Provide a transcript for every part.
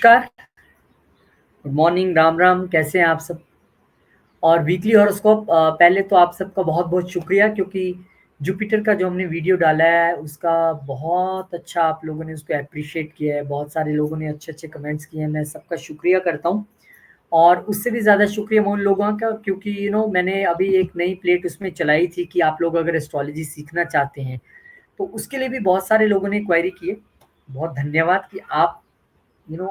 नमस्कार, good morning, Ram Ram, कैसे हैं आप सब? और वीकली हॉरोस्कोप पहले तो आप सबका बहुत-बहुत शुक्रिया क्योंकि जुपिटर का जो हमने वीडियो डाला है उसका बहुत अच्छा आप लोगों ने उसको एप्रिशिएट किया है। बहुत सारे लोगों ने अच्छे-अच्छे कमेंट्स किए हैं, मैं सबका शुक्रिया करता हूँ। और उससे भी ज़्यादा शुक्रिया मैं उन लोगों का क्योंकि मैंने अभी एक नई प्लेट उसमें चलाई थी कि आप लोग अगर एस्ट्रोलॉजी सीखना चाहते हैं, तो उसके लिए भी बहुत सारे लोगों ने क्वेरी की है। बहुत धन्यवाद कि आप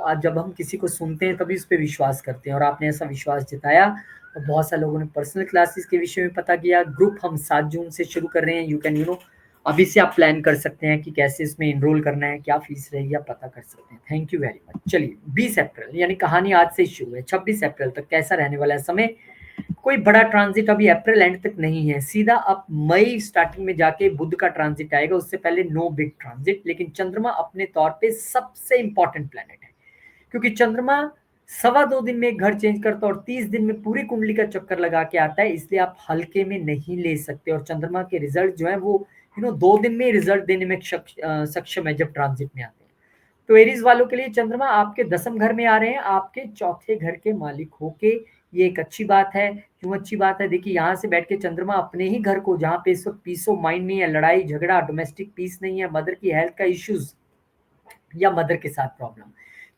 आज जब हम किसी को सुनते हैं तभी उस पे विश्वास करते हैं और आपने ऐसा विश्वास जताया और बहुत सारे लोगों ने पर्सनल क्लासेस के विषय में पता किया। ग्रुप हम 7 जून से शुरू कर रहे हैं। यू कैन अभी से आप प्लान कर सकते हैं कि कैसे इसमें एनरोल करना है, क्या फीस रहेगी, आप पता कर सकते हैं। Thank you very much. चलिए 20 अप्रैल यानी कहानी आज से ही शुरू है। 26 अप्रैल तक कैसा रहने वाला है समय? कोई बड़ा ट्रांजिट अभी अप्रैल एंड तक नहीं है। सीधा अब मई स्टार्टिंग में जाके बुध का ट्रांजिट आएगा। उससे पहले नो बिग ट्रांजिट, लेकिन चंद्रमा अपने तौर पे सबसे इंपॉर्टेंट प्लेनेट है क्योंकि चंद्रमा 2.25 दिन में एक घर चेंज करता है और 30 दिन में पूरी कुंडली का चक्कर लगा के आता है। इसलिए आप हल्के में नहीं ले सकते और चंद्रमा के रिजल्ट जो है वो 2 दिन में रिजल्ट देने में सक्षम है जब ट्रांजिट में आते हैं। तो एरीज वालों के लिए चंद्रमा आपके 10th घर में आ रहे हैं, आपके चौथे घर के मालिक होके। ये एक अच्छी बात है। क्यों अच्छी बात है? देखिए, यहाँ से बैठ के चंद्रमा अपने ही घर को, जहाँ पे इस वक्त पीस ऑफ माइंड नहीं है, लड़ाई झगड़ा, डोमेस्टिक पीस नहीं है, मदर की हेल्थ का इश्यूज या मदर के साथ प्रॉब्लम,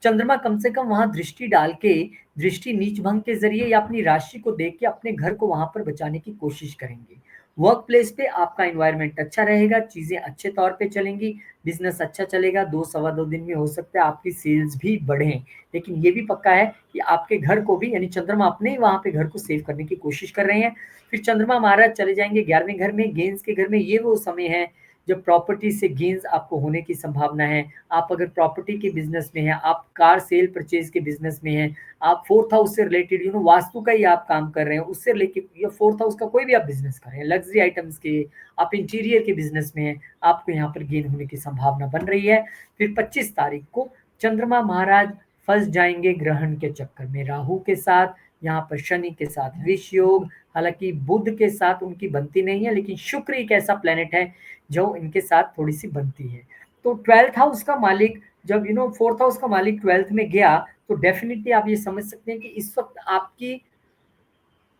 चंद्रमा कम से कम वहां दृष्टि डाल के, दृष्टि नीच भंग के जरिए या अपनी राशि को देख के अपने घर को वहां पर बचाने की कोशिश करेंगे। वर्क प्लेस पे आपका एनवायरनमेंट अच्छा रहेगा, चीजें अच्छे तौर पे चलेंगी, बिजनेस अच्छा चलेगा। 2 सवा 2 दिन में हो सकता है आपकी सेल्स भी बढ़े, लेकिन ये भी पक्का है कि आपके घर को भी, यानी चंद्रमा अपने ही वहां पे घर को सेव करने की कोशिश कर रहे हैं। फिर चंद्रमा महाराज चले जाएंगे 11वें घर में, गेंस के घर में। ये वो समय है जब प्रॉपर्टी से गेन्स आपको होने की संभावना है। आप अगर प्रॉपर्टी के बिजनेस में हैं, आप कार सेल परचेज के बिजनेस में हैं, आप 4th हाउस से रिलेटेड वास्तु का ही आप काम कर रहे हैं, उससे रिलेटेड या 4th हाउस का कोई भी आप बिजनेस कर रहे हैं, लग्जरी आइटम्स के, आप इंटीरियर के बिजनेस में हैं, आपको यहाँ पर गेन होने की संभावना बन रही है। फिर 25 तारीख को चंद्रमा महाराज फंस जाएंगे ग्रहण के चक्कर में, राहु के साथ, यहाँ पर शनि के साथ विष योग। हालांकि बुध के साथ उनकी बनती नहीं है, लेकिन शुक्र एक ऐसा प्लेनेट है जो इनके साथ थोड़ी सी बनती है। तो 12th हाउस का मालिक जब 4th हाउस का मालिक 12th में गया, तो डेफिनेटली आप ये समझ सकते हैं कि इस वक्त आपकी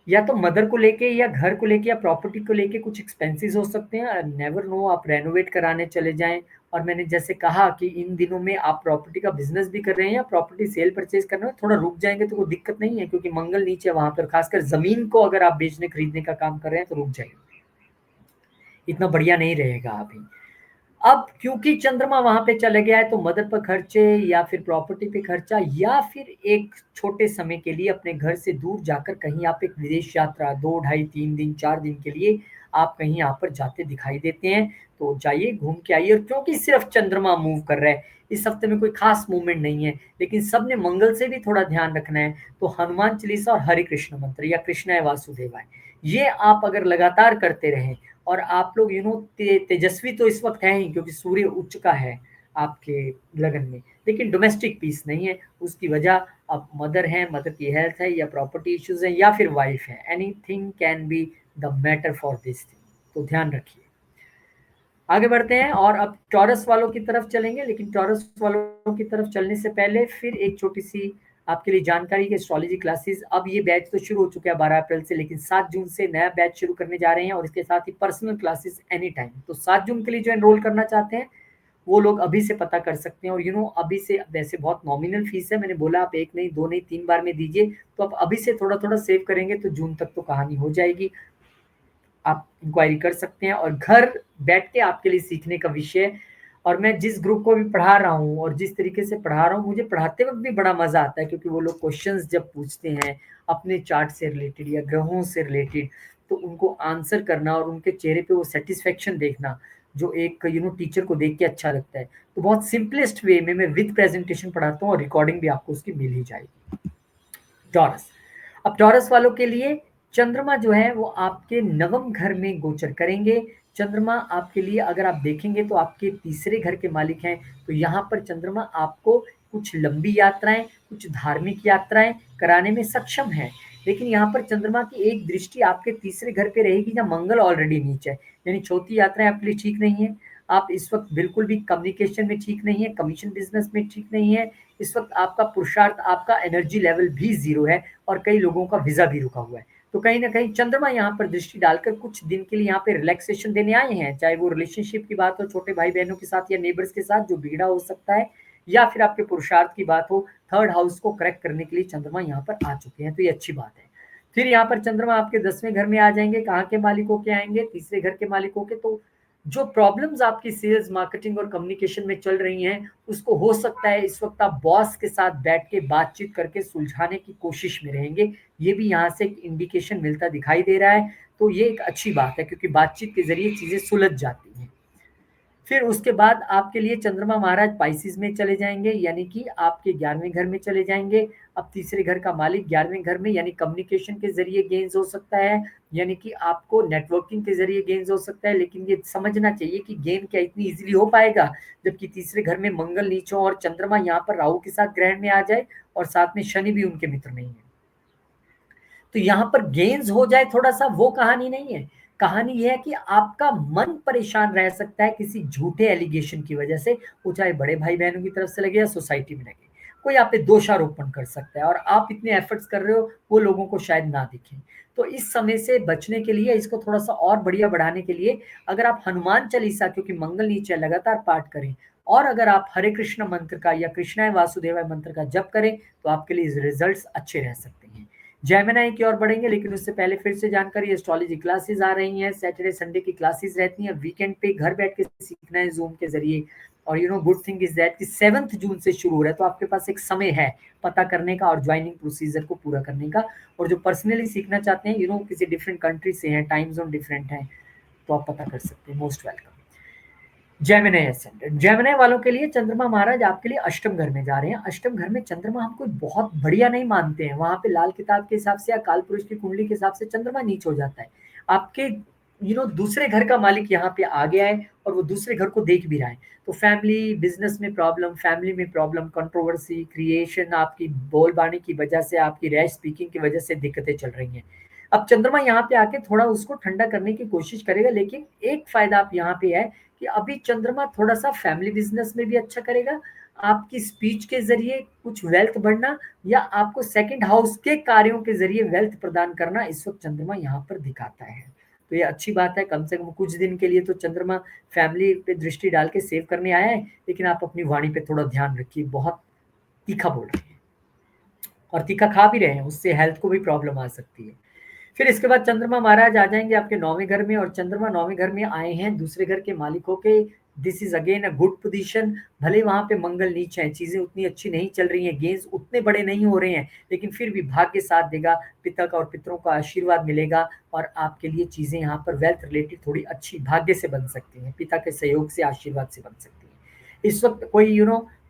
या तो मदर को लेके या घर को लेके या प्रॉपर्टी को लेके कुछ एक्सपेंसेस हो सकते हैं। नेवर नो, आप रेनोवेट कराने चले जाएं। और मैंने जैसे कहा कि इन दिनों में आप प्रॉपर्टी का बिजनेस भी कर रहे हैं या प्रॉपर्टी सेल परचेज कर रहे हैं, थोड़ा रुक जाएंगे तो कोई दिक्कत नहीं है क्योंकि मंगल नीचे वहां पर, खासकर जमीन को अगर आप बेचने खरीदने का काम कर रहे हैं तो रुक जाएंगे, इतना बढ़िया नहीं रहेगा अभी। अब क्योंकि चंद्रमा वहां पे चले गया है तो मदर पर खर्चे या फिर प्रॉपर्टी पे खर्चा या फिर एक छोटे समय के लिए अपने घर से दूर जाकर कहीं आप एक विदेश यात्रा 2 ढाई 3 दिन 4 दिन के लिए आप कहीं यहाँ पर जाते दिखाई देते हैं, तो जाइए घूम के आइए। और क्योंकि सिर्फ चंद्रमा मूव कर रहा है, इस हफ्ते में कोई खास मूवमेंट नहीं है, लेकिन सबने मंगल से भी थोड़ा ध्यान रखना है। तो हनुमान चालीसा और हरे कृष्ण मंत्र या कृष्णाय वासुदेवाय, ये आप अगर लगातार करते रहें, और आप लोग तेजस्वी तो इस वक्त है ही क्योंकि सूर्य उच्च का है आपके लगन में, लेकिन डोमेस्टिक पीस नहीं है। उसकी वजह अब मदर है, मदर की हेल्थ है, या प्रॉपर्टी इश्यूज है, या फिर वाइफ है। Anything can be the matter for this thing, तो ध्यान रखिए। आगे बढ़ते हैं और अब टॉरस वालों की तरफ चलेंगे, लेकिन टॉरस वालों की तरफ चलने से पहले फिर एक छोटी सी आपके लिए जानकारी की एस्ट्रोलॉजी क्लासेस। अब ये बैच तो शुरू हो चुका है 12 अप्रैल से, लेकिन 7 जून से नया बैच शुरू करने जा रहे हैं और इसके साथ ही पर्सनल क्लासेस एनी टाइम। तो 7 जून के लिए जो एनरोल करना चाहते हैं वो लोग अभी से पता कर सकते हैं। और अभी से, वैसे बहुत नॉमिनल फीस है, मैंने बोला आप 1 नहीं 2 नहीं 3 बार में दीजिए, तो आप अभी से थोड़ा थोड़ा सेव करेंगे तो जून तक तो कहानी हो जाएगी। आप इंक्वायरी कर सकते हैं और घर बैठ के आपके लिए सीखने का विषय। और मैं जिस ग्रुप को भी पढ़ा रहा हूँ और जिस तरीके से पढ़ा रहा हूँ, मुझे पढ़ाते वक्त भी बड़ा मजा आता है क्योंकि वो लोग क्वेश्चंस जब पूछते हैं अपने चार्ट से रिलेटेड या ग्रहों से रिलेटेड, तो उनको आंसर करना और उनके चेहरे पे वो सेटिस्फेक्शन देखना, जो एक टीचर को देख के अच्छा लगता है। तो बहुत सिंपलेस्ट वे में मैं विद प्रेजेंटेशन पढ़ाता हूँ और रिकॉर्डिंग भी आपको उसकी मिल ही जाएगी। टॉरस, अब टॉरस वालों के लिए चंद्रमा जो है वो आपके 9वें घर में गोचर करेंगे। चंद्रमा आपके लिए अगर आप देखेंगे तो आपके तीसरे घर के मालिक हैं, तो यहाँ पर चंद्रमा आपको कुछ लंबी यात्राएं, कुछ धार्मिक यात्राएं कराने में सक्षम है। लेकिन यहाँ पर चंद्रमा की एक दृष्टि आपके तीसरे घर पे रहेगी जहाँ मंगल ऑलरेडी नीचे है, यानी छोटी यात्राएं आपके लिए ठीक नहीं है। आप इस वक्त बिल्कुल भी कम्युनिकेशन में ठीक नहीं है, कमीशन बिजनेस में ठीक नहीं है। इस वक्त आपका पुरुषार्थ, आपका एनर्जी लेवल भी जीरो है और कई लोगों का वीजा भी रुका हुआ है। तो कहीं ना कहीं चंद्रमा यहाँ पर दृष्टि डालकर कुछ दिन के लिए यहाँ पे रिलैक्सेशन देने आए हैं, चाहे वो रिलेशनशिप की बात हो छोटे भाई बहनों के साथ या नेबर्स के साथ जो बिगड़ा हो सकता है, या फिर आपके पुरुषार्थ की बात हो, थर्ड हाउस को करेक्ट करने के लिए चंद्रमा यहाँ पर आ चुके हैं, तो ये अच्छी बात है। फिर यहाँ पर चंद्रमा आपके 10वें घर में आ जाएंगे, कहाँ के मालिकों के आएंगे, तीसरे घर के मालिकों के। तो जो प्रॉब्लम्स आपकी सेल्स, मार्केटिंग और कम्युनिकेशन में चल रही हैं, उसको हो सकता है इस वक्त आप बॉस के साथ बैठ के बातचीत करके सुलझाने की कोशिश में रहेंगे। ये भी यहाँ से एक इंडिकेशन मिलता दिखाई दे रहा है, तो ये एक अच्छी बात है क्योंकि बातचीत के जरिए चीजें सुलझ जाती हैं। फिर उसके बाद आपके लिए चंद्रमा महाराज पाइसिस में चले जाएंगे, यानी कि आपके 11वें घर में चले जाएंगे। अब तीसरे घर का मालिक 11वें घर में, यानी कम्युनिकेशन के जरिए गेन्स हो सकता है, यानी कि आपको नेटवर्किंग के जरिए गेन्स हो सकता है। लेकिन ये समझना चाहिए कि गेन क्या इतनी इजीली हो पाएगा जबकि तीसरे घर में मंगल नीच हो और चंद्रमा यहाँ पर राहु के साथ ग्रहण में आ जाए और साथ में शनि भी उनके मित्र नहीं है। तो यहाँ पर गेन्स हो जाए थोड़ा सा, वो कहानी नहीं है। कहानी यह है कि आपका मन परेशान रह सकता है किसी झूठे एलिगेशन की वजह से, वो चाहे बड़े भाई बहनों की तरफ से लगे या सोसाइटी में लगे। कोई आप पे दोषारोपण कर सकता है और आप इतने एफर्ट्स कर रहे हो, वो लोगों को शायद ना दिखे। तो इस समय से बचने के लिए, इसको थोड़ा सा और बढ़िया बढ़ाने के लिए, अगर आप हनुमान चालीसा, क्योंकि मंगल नीचे लगातार पाठ करें, और अगर आप हरे कृष्ण मंत्र का या कृष्णाय वासुदेवाय मंत्र का जप करें, तो आपके लिए रिजल्ट्स अच्छे रह सकते हैं। जेमिनी की ओर बढ़ेंगे, लेकिन उससे पहले फिर से जानकारी, एस्ट्रोलॉजी क्लासेस आ रही हैं, सैटरडे संडे की क्लासेस रहती हैं, वीकेंड पे घर बैठ के सीखना है जूम के जरिए। और गुड थिंग इज दैट कि 7 जून से शुरू हो रहा है, तो आपके पास एक समय है पता करने का और ज्वाइनिंग प्रोसीजर को पूरा करने का। और जो पर्सनली सीखना चाहते हैं, किसी डिफरेंट कंट्री से हैं, टाइम जोन डिफरेंट है, तो आप पता कर सकते हैं। Most welcome. Gemini ascendant, Gemini वालों के लिए चंद्रमा महाराज आपके लिए अष्टम घर में जा रहे हैं। अष्टम घर में चंद्रमा हम कोई बहुत बढ़िया नहीं मानते हैं, वहां पे लाल किताब के हिसाब से या काल पुरुष की कुंडली के हिसाब से चंद्रमा नीच हो जाता है। आपके दूसरे घर का मालिक यहाँ पे आ गया है और वो दूसरे घर को देख भी रहा है। तो फैमिली बिजनेस में प्रॉब्लम, फैमिली में प्रॉब्लम, कंट्रोवर्सी क्रिएशन, आपकी बोलबानी की वजह से, आपकी रैश स्पीकिंग की वजह से दिक्कतें चल रही हैं। अब चंद्रमा यहाँ पे आके थोड़ा उसको ठंडा करने की कोशिश करेगा, लेकिन एक फायदा आप यहाँ पे है कि अभी चंद्रमा थोड़ा सा फैमिली बिजनेस में भी अच्छा करेगा। आपकी स्पीच के जरिए कुछ वेल्थ बढ़ना या आपको सेकंड हाउस के कार्यों के जरिए वेल्थ प्रदान करना इस वक्त चंद्रमा यहाँ पर दिखाता है। तो ये अच्छी बात है, कम से कम कुछ दिन के लिए तो चंद्रमा फैमिली पे दृष्टि डाल के सेव करने आया है। लेकिन आप अपनी वाणी पे थोड़ा ध्यान रखिए, बहुत तीखा बोल रहे हैं और तीखा खा भी रहे हैं, उससे हेल्थ को भी प्रॉब्लम आ सकती है। फिर इसके बाद चंद्रमा महाराज आ जाएंगे आपके 9वें घर में, और चंद्रमा 9वें घर में आए हैं दूसरे घर के मालिकों के। This is again a good position. भले वहां पे मंगल नीच है, चीजें उतनी अच्छी नहीं चल रही हैं, गेंस उतने बड़े नहीं हो रहे हैं, लेकिन फिर भी भाग्य साथ देगा, पिता का और पितरों का आशीर्वाद मिलेगा और आपके लिए चीजें यहाँ पर वेल्थ रिलेटेड थोड़ी अच्छी भाग्य से बन सकती हैं, पिता के सहयोग से, आशीर्वाद से बन सकती है। इस वक्त कोई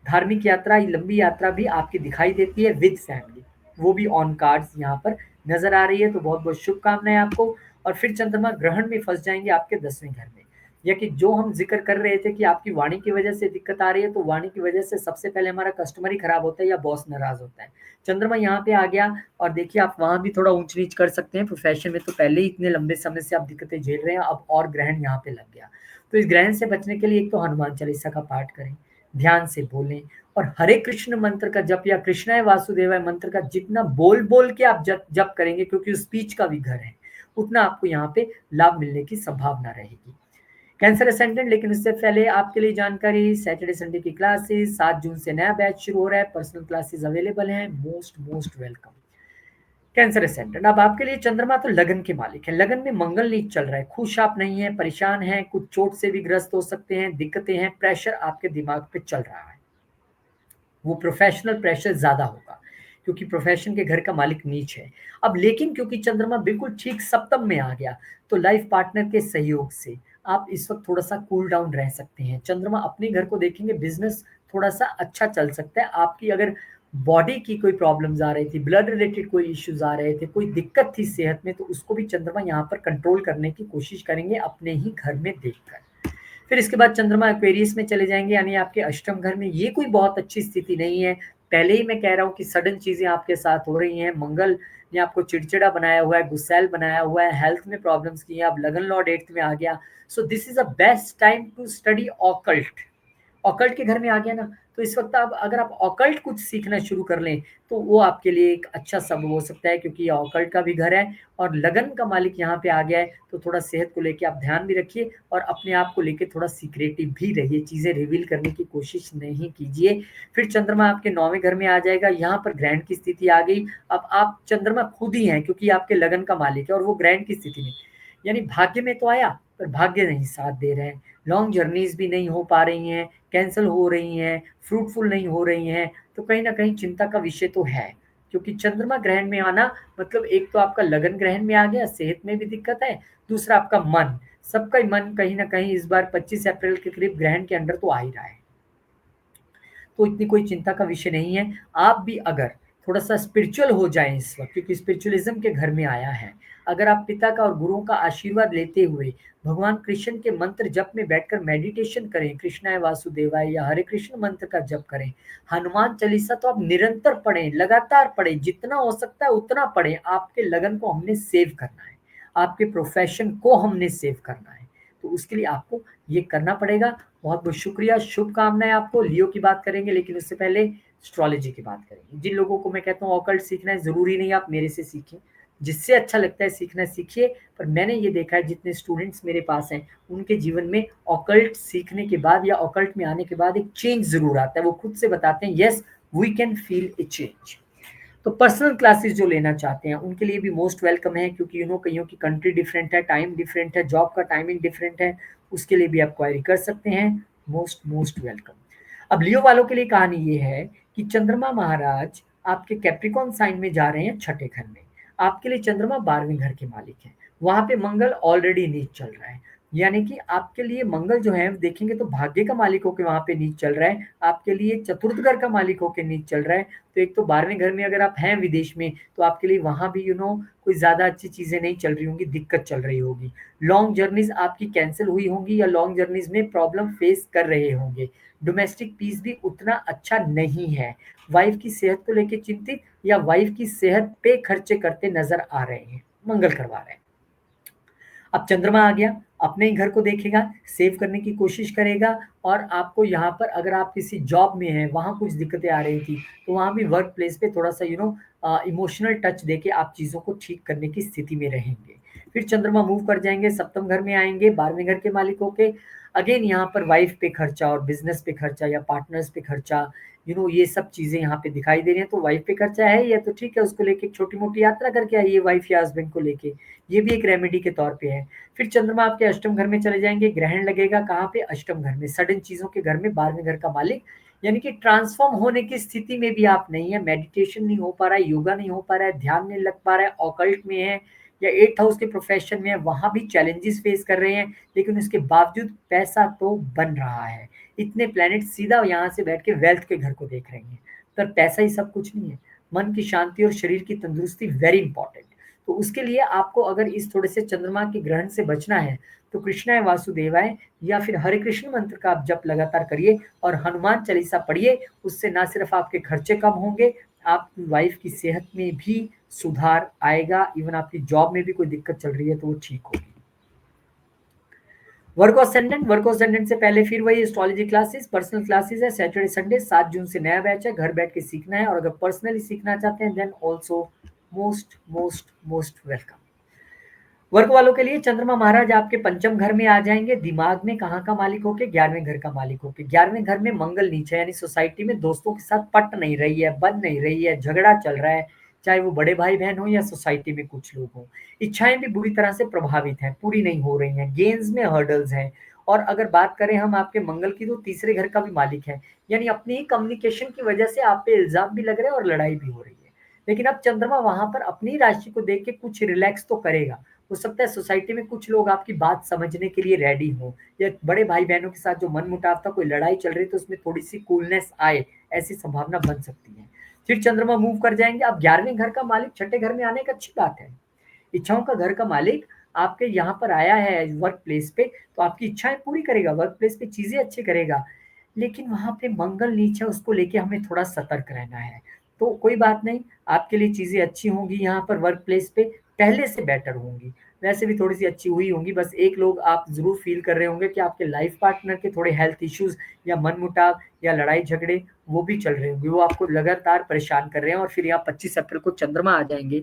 धार्मिक यात्रा, लंबी यात्रा भी आपकी दिखाई देती है विद फैमिली, वो भी ऑन कार्ड्स यहाँ पर नजर आ रही है। तो बहुत बहुत शुभकामनाएं आपको। और फिर चंद्रमा ग्रहण में फंस जाएंगे आपके 10वें घर में। या कि जो हम जिक्र कर रहे थे कि आपकी वाणी की वजह से दिक्कत आ रही है, तो वाणी की वजह से सबसे पहले हमारा कस्टमर ही खराब होता है या बॉस नाराज होता है। चंद्रमा यहाँ पे आ गया और देखिए आप वहां भी थोड़ा ऊंच नीच कर सकते हैं। प्रोफेशन में तो पहले ही इतने लंबे समय से आप दिक्कतें झेल रहे हैं, अब और ग्रहण यहाँ पे लग गया। तो इस ग्रहण से बचने के लिए एक तो हनुमान चालीसा का पाठ करें, ध्यान से बोलें, और हरे कृष्ण मंत्र का जप या कृष्णाय वासुदेवाय मंत्र का जितना बोल बोल के आप जप करेंगे, क्योंकि स्पीच का भी घर है, उतना आपको यहाँ पे लाभ मिलने की संभावना रहेगी। कैंसर असेंडेंट, लेकिन उससे पहले आपके लिए जानकारी, सैटरडे संडे की क्लासेस 7 जून से नया बैच शुरू हो रहा है, पर्सनल क्लासेस अवेलेबल हैं, most most welcome. Cancer ascendant, अब आपके लिए चंद्रमा तो लगन के मालिक है, लगन में मंगल नीच चल रहा है, खुश आप नहीं है, परेशान है, कुछ चोट से भी ग्रस्त हो सकते हैं, दिक्कतें हैं, प्रेशर आपके दिमाग पे चल रहा है, वो प्रोफेशनल प्रेशर ज्यादा होगा क्योंकि प्रोफेशन के घर का मालिक नीच है। अब लेकिन क्योंकि चंद्रमा बिल्कुल ठीक सप्तम में आ गया, तो लाइफ पार्टनर के सहयोग से आप इस वक्त थोड़ा सा कूल डाउन रह सकते हैं। चंद्रमा अपने घर को देखेंगे, बिजनेस थोड़ा सा अच्छा चल सकता है। आपकी अगर बॉडी की कोई प्रॉब्लम्स आ रही थी, ब्लड रिलेटेड कोई इश्यूज आ रहे थे, कोई दिक्कत थी सेहत में, तो उसको भी चंद्रमा यहाँ पर कंट्रोल करने की कोशिश करेंगे अपने ही घर में देखकर। फिर इसके बाद चंद्रमा एक्वेरियस में चले जाएंगे, यानी आपके अष्टम घर में। ये कोई बहुत अच्छी स्थिति नहीं है, पहले ही मैं कह रहा हूँ कि सडन चीज़ें आपके साथ हो रही हैं, मंगल ने आपको चिड़चिड़ा बनाया हुआ है, गुस्सैल बनाया हुआ है, हेल्थ में प्रॉब्लम्स की हैं, अब लगन लॉर्ड 8th में आ गया। So this is a best time to study occult. Occult के घर में आ गया ना, तो इस वक़्त आप अगर आप ऑकल्ट कुछ सीखना शुरू कर लें, तो वो आपके लिए एक अच्छा सबब हो सकता है, क्योंकि ये ऑकल्ट का भी घर है और लगन का मालिक यहाँ पे आ गया है, तो थोड़ा सेहत को लेके आप ध्यान भी रखिए और अपने आप को लेके थोड़ा सीक्रेटिव भी रहिए, चीज़ें रिवील करने की कोशिश नहीं कीजिए। फिर चंद्रमा आपके 9वें घर में आ जाएगा, यहाँ पर ग्रहण की स्थिति आ गई। अब आप चंद्रमा खुद ही हैं, क्योंकि आपके लगन का मालिक है और वो ग्रहण की स्थिति में, यानी भाग्य में तो आया, पर भाग्य नहीं साथ दे रहे हैं। लॉन्ग जर्नीज़ भी नहीं हो पा रही हैं, कैंसल हो रही हैं, फ्रूटफुल नहीं हो रही हैं, तो कहीं न कहीं चिंता का विषय तो है। क्योंकि चंद्रमा ग्रहण में आना मतलब एक तो आपका लगन ग्रहण में आ गया, सेहत में भी दिक्कत है, दूसरा आपका मन, सबका ही मन कहीं न कहीं इस बार 25 अप्रैल के करीब ग्रहण के अंडर तो आ ही रहा है। तो इतनी कोई चिंता का विषय नहीं है। आप भी अगर थोड़ा-सा स्पिरिचुअल हो जाएँ इस वक़्त, क्योंकि स्पिरिचुअलिज़्म के घर में आया है। अगर आप पिता का और गुरुओं का आशीर्वाद लेते हुए भगवान कृष्ण के मंत्र जप में बैठकर मेडिटेशन करें, कृष्णाय वासुदेवाय या हरे कृष्ण मंत्र का जप करें। हनुमान चालीसा तो आप निरंतर पढ़ें, लगातार पढ़ें, जितना हो सकता है उतना पढ़ें। आपके लगन को हमने सेव करना है, आपके प्रोफ़ेशन को हमने सेव करना है। तो उसके लिए आपको ये करना पड़ेगा। बहुत-बहुत शुक्रिया, शुभकामनाएँ आपको। लियो की बात करेंगे, लेकिन उससे पहले एस्ट्रोलॉजी की बात करेंगे। जिन लोगों को मैं कहता हूँ ऑकल्ट सीखना है, ज़रूरी नहीं आप मेरे से सीखें। जिससे अच्छा लगता है सीखना सीखिए, पर मैंने ये देखा है जितने स्टूडेंट्स मेरे पास हैं, उनके जीवन में ऑकल्ट सीखने के बाद या ऑकल्ट में आने के बाद एक चेंज ज़रूर आता है। वो खुद से बताते हैं, yes we can feel a change. तो पर्सनल क्लासेस जो लेना चाहते हैं उनके लिए भी मोस्ट वेलकम है, क्योंकि कईयों की कंट्री डिफरेंट है, टाइम डिफरेंट है, जॉब का टाइमिंग डिफरेंट है, उसके लिए भी आप क्वायरी कर सकते हैं। Most most welcome. अब लियो वालों के लिए कहानी ये है कि चंद्रमा महाराज आपके कैप्रिकॉन साइन में जा रहे हैं छठे घर में। आपके लिए चंद्रमा 12वें घर के मालिक हैं। वहां पे मंगल ऑलरेडी नीच चल रहा है, यानी कि आपके लिए मंगल जो है देखेंगे तो भाग्य का मालिक होकर वहां पे नीच चल रहा है, आपके लिए चतुर्थ घर का मालिक होकर नीच चल रहा है। तो एक तो 12वें घर में अगर आप हैं विदेश में, तो आपके लिए वहाँ भी कोई ज़्यादा अच्छी चीज़ें नहीं चल रही होंगी, दिक्कत चल रही होगी। लॉन्ग जर्नीज़ आपकी कैंसल हुई होंगी या लॉन्ग जर्नीज़ में प्रॉब्लम फेस कर रहे होंगे। डोमेस्टिक पीस भी उतना अच्छा नहीं है। वाइफ़ की सेहत को लेके चिंतित या वाइफ़ की सेहत पे खर्चे करते नज़र आ रहे हैं, मंगल करवा रहे हैं। अब चंद्रमा आ गया, अपने ही घर को देखेगा, सेव करने की कोशिश करेगा और आपको यहाँ पर अगर आप किसी जॉब में हैं, वहाँ कुछ दिक्कतें आ रही थी, तो वहाँ भी वर्क प्लेस पे थोड़ा-सा इमोशनल टच देके आप चीज़ों को ठीक करने की स्थिति में रहेंगे। फिर चंद्रमा मूव कर जाएँगे, सप्तम घर में आएँगे, 12वें घर के मालिक होके, अगेन यहाँ पर वाइफ पे खर्चा और बिज़नेस पे खर्चा या पार्टनर्स पे खर्चा, ये सब चीज़ें यहाँ पे दिखाई दे रही हैं। तो वाइफ पे खर्चा है या तो ठीक है, उसको लेके एक छोटी-मोटी यात्रा करके आइए वाइफ या हस्बैंड को लेके, ये भी एक रेमेडी के तौर पे है। फिर चंद्रमा आपके अष्टम घर में चले जाएँगे, ग्रहण लगेगा कहाँ पे? अष्टम घर में, सडन चीज़ों के घर में, 12वें घर का मालिक, यानी कि ट्रांसफ़ॉर्म होने की स्थिति में भी आप नहीं है, मेडिटेशन नहीं हो पा रहा है, योगा नहीं हो पा रहा है, ध्यान नहीं लग पा रहा है, ऑकल्ट में है या 8th हाउस के प्रोफ़ेशन में है, वहाँ भी चैलेंजेस फ़ेस कर रहे हैं, लेकिन उसके बावजूद पैसा तो बन रहा है। इतने प्लैनेट सीधा यहाँ से बैठ के वेल्थ के घर को देख रहे हैं, पर पैसा ही सब कुछ नहीं है। मन की शांति और शरीर की तंदुरुस्ती वेरी इंपॉर्टेंट। तो उसके लिए आपको अगर इस थोड़े से चंद्रमा के ग्रहण से बचना है, तो कृष्णाय वासुदेवाय या फिर हरे कृष्ण मंत्र का आप जप लगातार करिए और हनुमान चालीसा पढ़िए। उससे ना सिर्फ आपके खर्चे कम होंगे, आपकी वाइफ की सेहत में भी सुधार आएगा, इवन आपकी जॉब में भी कोई दिक्कत चल रही है तो वो ठीक होगी। वर्क असेंडेंट से पहले फिर वही एस्ट्रोलॉजी क्लासेस, पर्सनल क्लासेस है, सैटरडे संडे 7 जून से नया बैच है, घर बैठ के सीखना है और अगर पर्सनली सीखना चाहते हैं then also most most most welcome. Work वालों के लिए चंद्रमा महाराज आपके पंचम घर में आ जाएंगे, दिमाग में कहाँ का मालिक होके? 11वें घर का मालिक होके। 11वें घर में मंगल नीचे, यानी सोसाइटी में दोस्तों के साथ पट नहीं रही है, बन नहीं रही है, झगड़ा चल रहा है, चाहे वो बड़े भाई बहन हो या सोसाइटी में कुछ लोग हों। इच्छाएं भी बुरी तरह से प्रभावित हैं, पूरी नहीं हो रही हैं, गेन्स में हर्डल्स हैं। और अगर बात करें हम आपके मंगल की, तो तीसरे घर का भी मालिक है, यानी अपनी ही कम्युनिकेशन की वजह से आप पे इल्जाम भी लग रहे हैं और लड़ाई भी हो रही है। लेकिन अब चंद्रमा वहां पर अपनी राशि को देख के कुछ रिलैक्स तो करेगा। हो सकता है सोसाइटी में कुछ लोग आपकी बात समझने के लिए रेडी हों, या बड़े भाई बहनों के साथ जो मनमुटाव था, कोई लड़ाई चल रही तो उसमें थोड़ी सी कूलनेस आए, ऐसी संभावना बन सकती है। फिर चंद्रमा मूव कर जाएंगे। अब 11वें घर का मालिक छठे घर में आने की अच्छी बात है। इच्छाओं का घर का मालिक आपके यहाँ पर आया है वर्क प्लेस पे, तो आपकी इच्छाएं पूरी करेगा, वर्क प्लेस पे चीजें अच्छी करेगा। लेकिन वहाँ पे मंगल नीच है, उसको लेके हमें थोड़ा सतर्क रहना है। तो कोई बात नहीं, आपके लिए चीज़ें अच्छी होंगी यहाँ पर वर्क प्लेस पे, पहले से बेटर होंगी। वैसे भी थोड़ी-सी अच्छी हुई होंगी, बस एक लोग आप ज़रूर फ़ील कर रहे होंगे कि आपके लाइफ़ पार्टनर के थोड़े हेल्थ इश्यूज़ या मनमुटाव या लड़ाई-झगड़े वो भी चल रहे होंगे। वो आपको लगातार परेशान कर रहे हैं और फिर यहाँ 25 अप्रैल को चंद्रमा आ जाएँगे।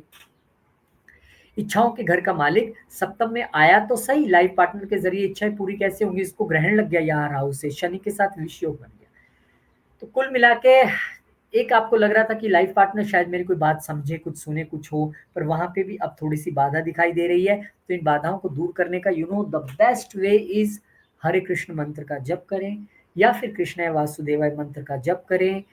इच्छाओं के घर का मालिक सप्तम में आया तो सही, लाइफ पार्टनर के ज़रिए इच्छाएँ पूरी कैसे होंगी, इसको ग्रहण लग गया यहाँ राहु से, शनि के साथ विष योग बन गया। तो कुल मिला के एक आपको लग रहा था कि लाइफ पार्टनर शायद मेरी कोई बात समझे, कुछ सुने, कुछ हो, पर वहाँ पे भी अब थोड़ी-सी बाधा दिखाई दे रही है। तो इन बाधाओं को दूर करने का द बेस्ट वे इज़ हरे कृष्ण मंत्र का जप करें या फिर कृष्णाय वासुदेवाय मंत्र का जप करें।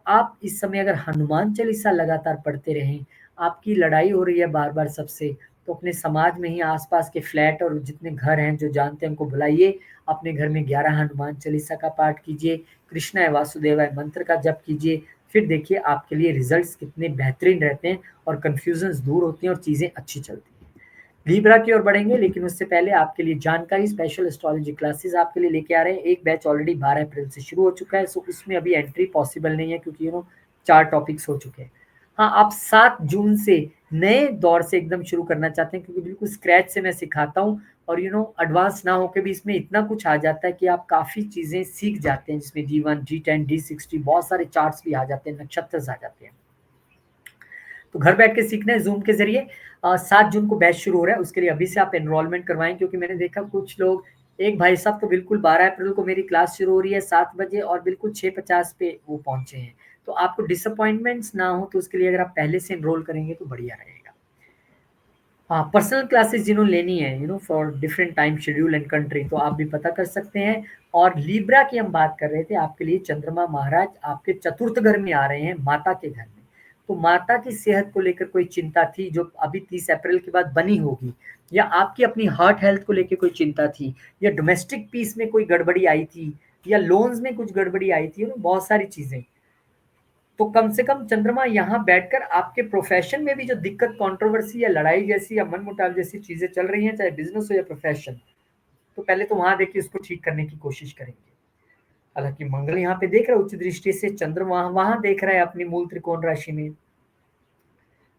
आप इस समय अगर हनुमान चालीसा लगातार पढ़ते रहें, आपकी लड़ाई हो रही है बार-बार सबसे, तो अपने समाज में ही आस-पास के फ्लैट और जितने घर हैं, जो जानते हैं उनको बुलाइए, अपने घर में 11 हनुमान चालीसा का पाठ कीजिए, कृष्णाय वासुदेवाय मंत्र का जप कीजिए, फिर देखिए आपके लिए रिजल्ट्स कितने बेहतरीन रहते हैं और कन्फ्यूजन्स दूर होती हैं और चीज़ें अच्छी चलती हैं। लिब्रा की ओर बढ़ेंगे, लेकिन उससे पहले आपके लिए जानकारी स्पेशल एस्ट्रोलॉजी क्लासेस आपके लिए लेके आ रहे हैं। एक बैच ऑलरेडी 12 अप्रैल से शुरू हो चुका है, सो उसमें अभी एंट्री पॉसिबल नहीं है क्योंकि 4 टॉपिक्स हो चुके हैं। हाँ, आप 7 जून से नए दौर से एकदम शुरू करना चाहते हैं क्योंकि बिल्कुल स्क्रैच से मैं सिखाता हूँ और एडवांस ना होके भी इसमें इतना कुछ आ जाता है कि आप काफ़ी चीज़ें सीख जाते हैं, जिसमें D1, D10, D60 बहुत सारे चार्ट्स भी आ जाते हैं, नक्षत्र आ जाते हैं। तो घर बैठ के सीखना है ज़ूम के ज़रिए। 7 जून को बैच शुरू हो रहा है, उसके लिए अभी से आप एनरोलमेंट करवाएँ क्योंकि मैंने देखा कुछ लोग, एक भाई साहब तो बिल्कुल 12 अप्रैल को मेरी क्लास शुरू हो रही है 7 बजे और बिल्कुल 6:50 पे वो पहुँचे हैं। तो आपको डिसअपॉइंटमेंट्स ना हो तो उसके लिए अगर आप पहले से एनरोल करेंगे तो बढ़िया रहेगा। हाँ, पर्सनल क्लासेस जिन्होंने लेनी है for different time schedule and country, तो आप भी पता कर सकते हैं। और लिब्रा की हम बात कर रहे थे, आपके लिए चंद्रमा महाराज आपके चतुर्थ घर में आ रहे हैं, माता के घर में। तो माता की सेहत को लेकर कोई चिंता थी जो अभी 30 अप्रैल के बाद बनी होगी, या आपकी अपनी हार्ट हेल्थ को लेकर कोई चिंता थी, या डोमेस्टिक पीस में कोई गड़बड़ी आई थी, या लोन्स में कुछ गड़बड़ी आई थी, बहुत सारी चीजें। तो कम से कम चंद्रमा यहाँ बैठकर आपके प्रोफेशन में भी जो दिक्कत, कंट्रोवर्सी या लड़ाई जैसी या मनमुटाव जैसी चीजें चल रही हैं, चाहे बिजनेस हो या प्रोफेशन, तो पहले तो वहां देखिए उसको ठीक करने की कोशिश करेंगे। हालांकि मंगल यहाँ पे देख रहा है उच्च दृष्टि से, चंद्रमा वहां वहां देख रहा है अपनी मूल त्रिकोण राशि में।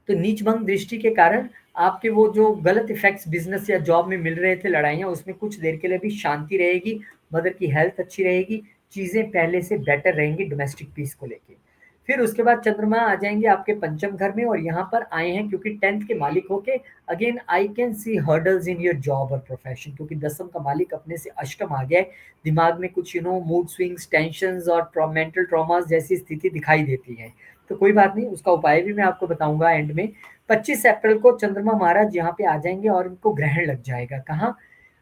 तो नीच भंग दृष्टि के कारण आपके वो जो गलत इफेक्ट्स बिजनेस या जॉब में मिल रहे थे, लड़ाइयाँ, उसमें कुछ देर के लिए भी शांति रहेगी, मदर की हेल्थ अच्छी रहेगी, चीजें पहले से बेटर रहेंगी डोमेस्टिक पीस को लेके। फिर उसके बाद चंद्रमा आ जाएंगे आपके पंचम घर में और यहाँ पर आए हैं क्योंकि 10th के मालिक होके, again I can see hurdles in your job और प्रोफेशन, क्योंकि दसम का मालिक अपने से अष्टम आ गया है। दिमाग में कुछ मूड स्विंग्स, टेंशंस और मेंटल ट्रॉमास जैसी स्थिति दिखाई देती है। तो कोई बात नहीं, उसका उपाय भी मैं आपको बताऊंगा एंड में। 25 अप्रैल को चंद्रमा महाराज यहाँ पे आ जाएंगे और इनको ग्रहण लग जाएगा। कहाँ?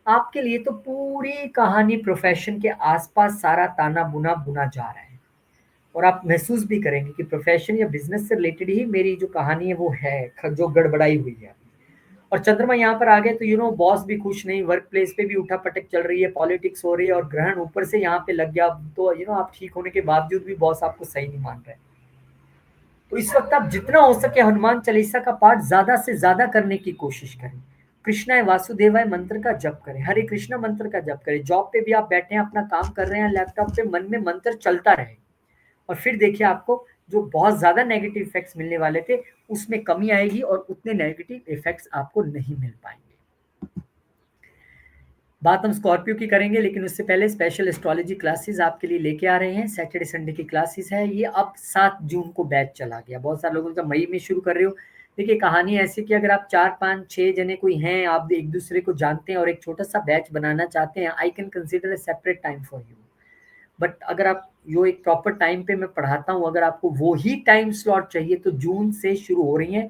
आपके लिए तो पूरी कहानी प्रोफेशन के आसपास सारा ताना बुना बुना जा रहा है और आप महसूस भी करेंगे कि प्रोफेशन या बिजनेस से रिलेटेड ही मेरी जो कहानी है वो है, जो गड़बड़ाई हुई है। और चंद्रमा यहाँ पर आ गए तो बॉस भी खुश नहीं, वर्क प्लेस पे भी उठा पटक चल रही है, पॉलिटिक्स हो रही है और ग्रहण ऊपर से यहाँ पे लग गया, तो आप ठीक होने के बावजूद भी बॉस आपको सही नहीं मान रहे। तो इस वक्त आप जितना हो सके हनुमान चालीसा का पाठ ज्यादा से ज्यादा करने की कोशिश करें, कृष्णाय वासुदेवाय मंत्र का जप करें, हरे कृष्णा मंत्र का जप करें। जॉब पे भी आप बैठे हैं, अपना काम कर रहे हैं लैपटॉप पे, मन में मंत्र चलता रहे और फिर देखिए आपको जो बहुत ज्यादा नेगेटिव इफेक्ट्स मिलने वाले थे उसमें कमी आएगी और उतने नेगेटिव इफेक्ट्स आपको नहीं मिल पाएंगे। बात हम स्कॉर्पियो की करेंगे, लेकिन उससे पहले स्पेशल एस्ट्रोलॉजी क्लासेस आपके लिए लेके आ रहे हैं। सैटरडे संडे की क्लासेस है, ये अब 7 जून को बैच चला गया। बहुत सारे लोगों का मई में शुरू कर रहे हो। देखिए कहानी ऐसी कि अगर आप 4 5 6 जने कोई हैं, आप एक दूसरे को जानते हैं और एक छोटा सा बैच बनाना चाहते हैं, I can consider a separate time for you. But अगर आप एक प्रॉपर टाइम पे मैं पढ़ाता हूँ, अगर आपको वो ही टाइम स्लॉट चाहिए तो जून से शुरू हो रही है।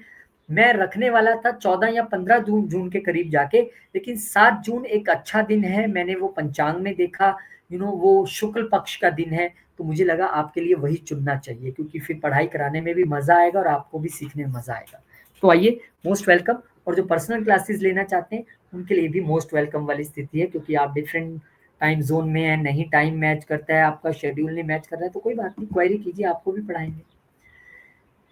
मैं रखने वाला था 14 या 15 जून जून के करीब जाके, लेकिन 7 जून एक अच्छा दिन है, मैंने वो पंचांग में देखा, वो शुक्ल पक्ष का दिन है, तो मुझे लगा आपके लिए वही चुनना चाहिए क्योंकि फिर पढ़ाई कराने में भी मजा आएगा और आपको भी सीखने में मजा आएगा। तो आइए, मोस्ट वेलकम। और जो पर्सनल क्लासेस लेना चाहते हैं उनके लिए भी मोस्ट वेलकम वाली स्थिति है, क्योंकि आप डिफरेंट टाइम जोन में है, नहीं टाइम मैच करता है, आपका शेड्यूल नहीं मैच कर रहा है, तो कोई बात नहीं, क्वेरी कीजिए, आपको भी पढ़ाएंगे।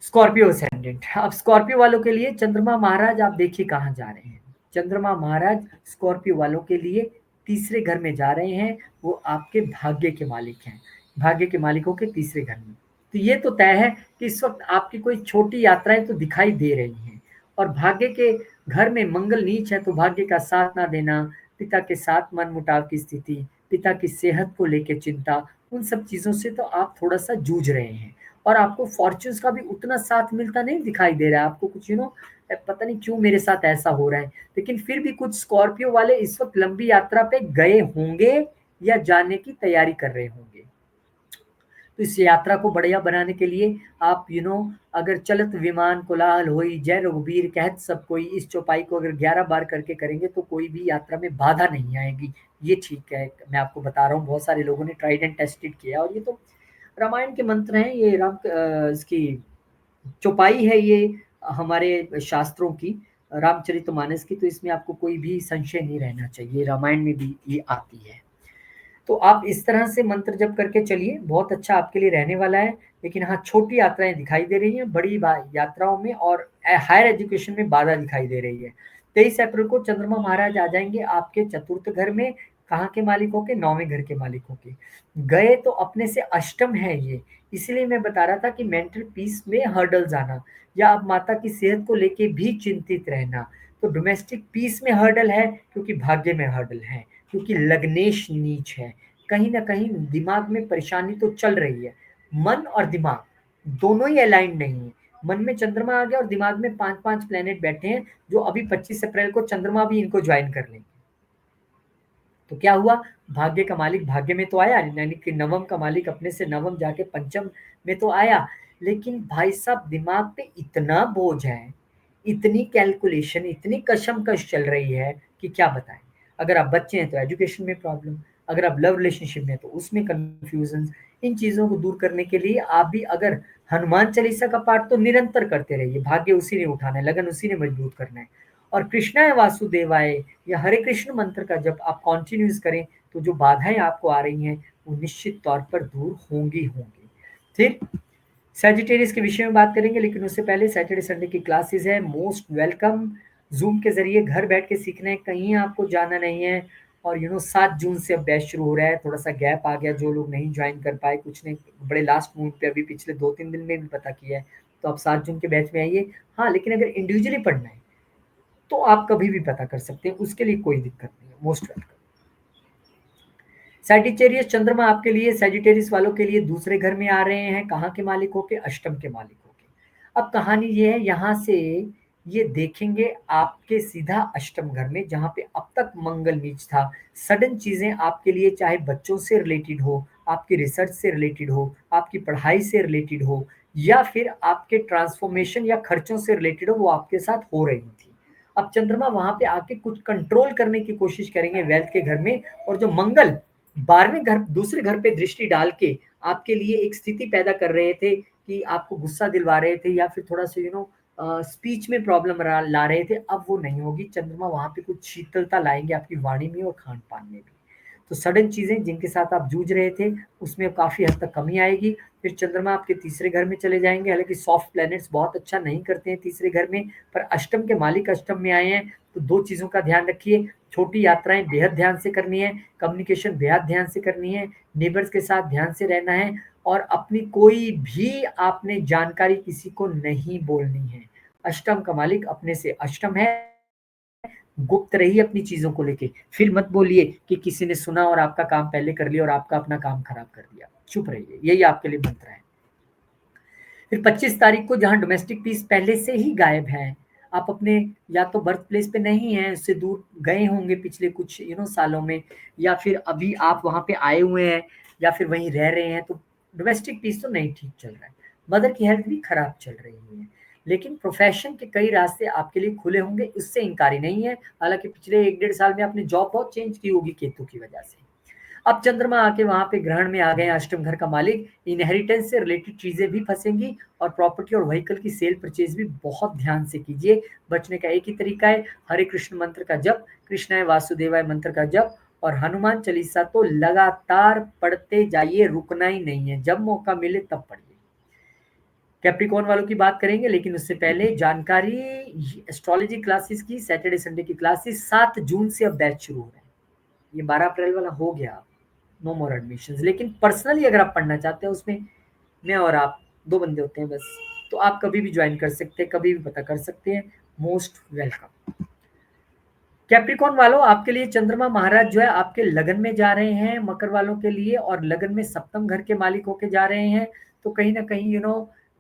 स्कॉर्पियो असेंडेंट, अब स्कॉर्पियो वालों के लिए चंद्रमा महाराज आप देखिए कहाँ जा रहे हैं। चंद्रमा महाराज स्कॉर्पियो वालों के लिए तीसरे घर में जा रहे हैं, वो आपके भाग्य के मालिक हैं। भाग्य के मालिकों के तीसरे घर में। तो ये तो तय है कि इस वक्त आपकी कोई छोटी यात्राएं तो दिखाई दे रही हैं, और भाग्य के घर में मंगल नीच है तो भाग्य का साथ ना देना, पिता के साथ मन मुटाव की स्थिति, पिता की सेहत को लेकर चिंता, उन सब चीजों से तो आप थोड़ा सा जूझ रहे हैं। और आपको फॉर्च्यून्स का भी उतना साथ मिलता नहीं दिखाई दे रहा है, आपको कुछ पता नहीं क्यों मेरे साथ ऐसा हो रहा है। लेकिन फिर भी कुछ स्कॉर्पियो वाले इस वक्त लंबी यात्रा पे गए होंगे या जाने की तैयारी कर रहे होंगे। तो इस यात्रा को बढ़िया बनाने के लिए आप अगर चलत विमान कोलाहल होई जय रघुबीर कहत सब कोई, इस चौपाई को अगर 11 बार करके करेंगे तो कोई भी यात्रा में बाधा नहीं आएगी। ये ठीक है, मैं आपको बता रहा हूँ, बहुत सारे लोगों ने ट्राइड एंड टेस्टेड किया, और ये तो रामायण के मंत्र हैं, ये इसकी चौपाई है ये हमारे शास्त्रों की, रामचरितमानस की, तो इसमें आपको कोई भी संशय नहीं रहना चाहिए, रामायण में भी ये आती है। तो आप इस तरह से मंत्र जप करके चलिए, बहुत अच्छा आपके लिए रहने वाला है। लेकिन हाँ, छोटी यात्राएं दिखाई दे रही हैं, बड़ी यात्राओं में और हायर एजुकेशन में बाधा दिखाई दे रही है। 23 अप्रैल को चंद्रमा महाराज आ जाएंगे आपके चतुर्थ घर में, कहाँ के मालिकों के, 9वें घर के मालिकों के। गए तो अपने से अष्टम है ये, इसलिए मैं बता रहा था कि मेंटल पीस में हर्डल्स आना, या आप माता की सेहत को लेके भी चिंतित रहना। तो डोमेस्टिक पीस में हर्डल है क्योंकि भाग्य में हर्डल है, क्योंकि लग्नेश नीच है, कहीं ना कहीं दिमाग में परेशानी तो चल रही है। मन और दिमाग दोनों ही अलाइंड नहीं है। मन में चंद्रमा आ गया और दिमाग में 5-5 प्लेनेट बैठे हैं, जो अभी 25 अप्रैल को चंद्रमा भी इनको ज्वाइन कर लेंगे। तो क्या हुआ, भाग्य का मालिक भाग्य में तो आया, यानी कि नवम का मालिक अपने से नवम जाके पंचम में तो आया, लेकिन भाई साहब दिमाग पे इतना बोझ है, इतनी कैलकुलेशन, इतनी कशमकश चल रही है कि क्या बताएं। अगर आप बच्चे हैं तो एजुकेशन में प्रॉब्लम, अगर आप लव रिलेशनशिप में तो उसमें कंफ्यूजन। इन चीजों को दूर करने के लिए आप भी अगर हनुमान चालीसा का पाठ तो निरंतर करते रहिए, भाग्य उसी ने उठाना है, लगन उसी ने मजबूत करना है। और कृष्णाय वासुदेवाय या हरे कृष्ण मंत्र का जब आप कॉन्टिन्यूस करें तो जो बाधाएं आपको आ रही हैं वो निश्चित तौर पर दूर होंगी होंगी। फिर सैजिटेरियस के विषय में बात करेंगे, लेकिन उससे पहले सैटरडे संडे की क्लासेस है, मोस्ट वेलकम। जूम के जरिए घर बैठ के सीखना है, कहीं आपको जाना नहीं है। और 7 जून से अब बैच शुरू हो रहा है, थोड़ा सा गैप आ गया, जो लोग नहीं ज्वाइन कर पाए, कुछ ने बड़े लास्ट मोमेंट पे अभी पिछले 2-3 दिन में भी पता किया है, तो आप 7 जून के बैच में आइए। हाँ, लेकिन अगर इंडिविजुअली पढ़ना है तो आप कभी भी पता कर सकते हैं, उसके लिए कोई दिक्कत नहीं है, मोस्ट वेलकम। सैजिटेरियस चंद्रमा आपके लिए, सैजिटेरियस वालों के लिए दूसरे घर में आ रहे हैं, कहाँ के मालिकों के, अष्टम के मालिकों के। अब कहानी ये है, यहाँ से ये देखेंगे आपके सीधा अष्टम घर में, जहाँ पे अब तक मंगल नीच था। सडन चीजें आपके लिए, चाहे बच्चों से रिलेटेड हो, आपकी रिसर्च से रिलेटेड हो, आपकी पढ़ाई से रिलेटेड हो, या फिर आपके ट्रांसफॉर्मेशन या खर्चों से रिलेटेड हो, वो आपके साथ हो रही थी। अब चंद्रमा वहां पे आके कुछ कंट्रोल करने की कोशिश करेंगे वेल्थ के घर में, और जो मंगल 12वें घर, दूसरे घर पे दृष्टि डाल के आपके लिए एक स्थिति पैदा कर रहे थे कि आपको गुस्सा दिलवा रहे थे, या फिर थोड़ा सा स्पीच में प्रॉब्लम ला रहे थे, अब वो नहीं होगी। चंद्रमा वहां पे कुछ शीतलता लाएंगे आपकी वाणी में और खान पान में भी। तो सडन चीजें जिनके साथ आप जूझ रहे थे उसमें काफी हद तक कमी आएगी। फिर चंद्रमा आपके तीसरे घर में चले जाएंगे, हालांकि सॉफ्ट प्लैनेट्स बहुत अच्छा नहीं करते हैं तीसरे घर में, पर अष्टम के मालिक अष्टम में आए हैं, तो दो चीजों का ध्यान रखिए। छोटी यात्राएं बेहद ध्यान से करनी है, कम्युनिकेशन बेहद ध्यान से करनी है, नेबर्स के साथ ध्यान से रहना है, और अपनी कोई भी आपने जानकारी किसी को नहीं बोलनी है। अष्टम का मालिक अपने से अष्टम है, गुप्त रहिए अपनी चीजों को लेके, फिर मत बोलिए कि किसी ने सुना और आपका काम पहले कर लिया और आपका अपना काम खराब कर दिया। चुप रहिए, यही आपके लिए मंत्र है। फिर 25 तारीख को, जहां डोमेस्टिक पीस पहले से ही गायब है, आप अपने या तो बर्थ प्लेस पे नहीं है, उससे दूर गए होंगे पिछले कुछ सालों में, या फिर अभी आप वहां पे आए हुए हैं, या फिर वहीं रह रहे हैं, तो डोमेस्टिक पीस तो नहीं ठीक चल रहा है। मदर की हेल्थ भी खराब चल रही है, लेकिन प्रोफेशन के कई रास्ते आपके लिए खुले होंगे, इससे इनकारी नहीं है। हालांकि पिछले 1-1.5 साल में आपने जॉब बहुत चेंज की होगी केतु की वजह से। अब चंद्रमा आके वहां पे ग्रहण में आ गए अष्टम घर का मालिक, इनहेरिटेंस से रिलेटेड चीजें भी फंसेंगी, और प्रॉपर्टी और व्हीकल की सेल परचेज भी बहुत ध्यान से कीजिए। बचने का एक ही तरीका है, हरे कृष्ण मंत्र का जप, कृष्णाय वासुदेवाय मंत्र का जप, और हनुमान चालीसा तो लगातार पढ़ते जाइए, रुकना ही नहीं है, जब मौका मिले तब पढ़िए। कैप्रिकॉन वालों की बात करेंगे, लेकिन उससे पहले जानकारी, एस्ट्रोलॉजी क्लासेस की सैटरडे संडे की क्लासेस 7 जून से अब बैच शुरू हो रहे हैं, ये 12 अप्रैल वाला हो गया। नो मोर एडमिशंस। लेकिन पर्सनली अगर आप पढ़ना चाहते हैं, उसमें मैं और आप 2 बंदे होते हैं बस, तो आप कभी भी ज्वाइन कर सकते हैं, कभी भी पता कर सकते हैं। Most welcome. कैप्रिकॉन वालों, आपके लिए चंद्रमा महाराज जो है आपके लगन में जा रहे हैं मकर वालों के लिए, और लगन में सप्तम घर के मालिक होके जा रहे हैं। तो कहीं ना कहीं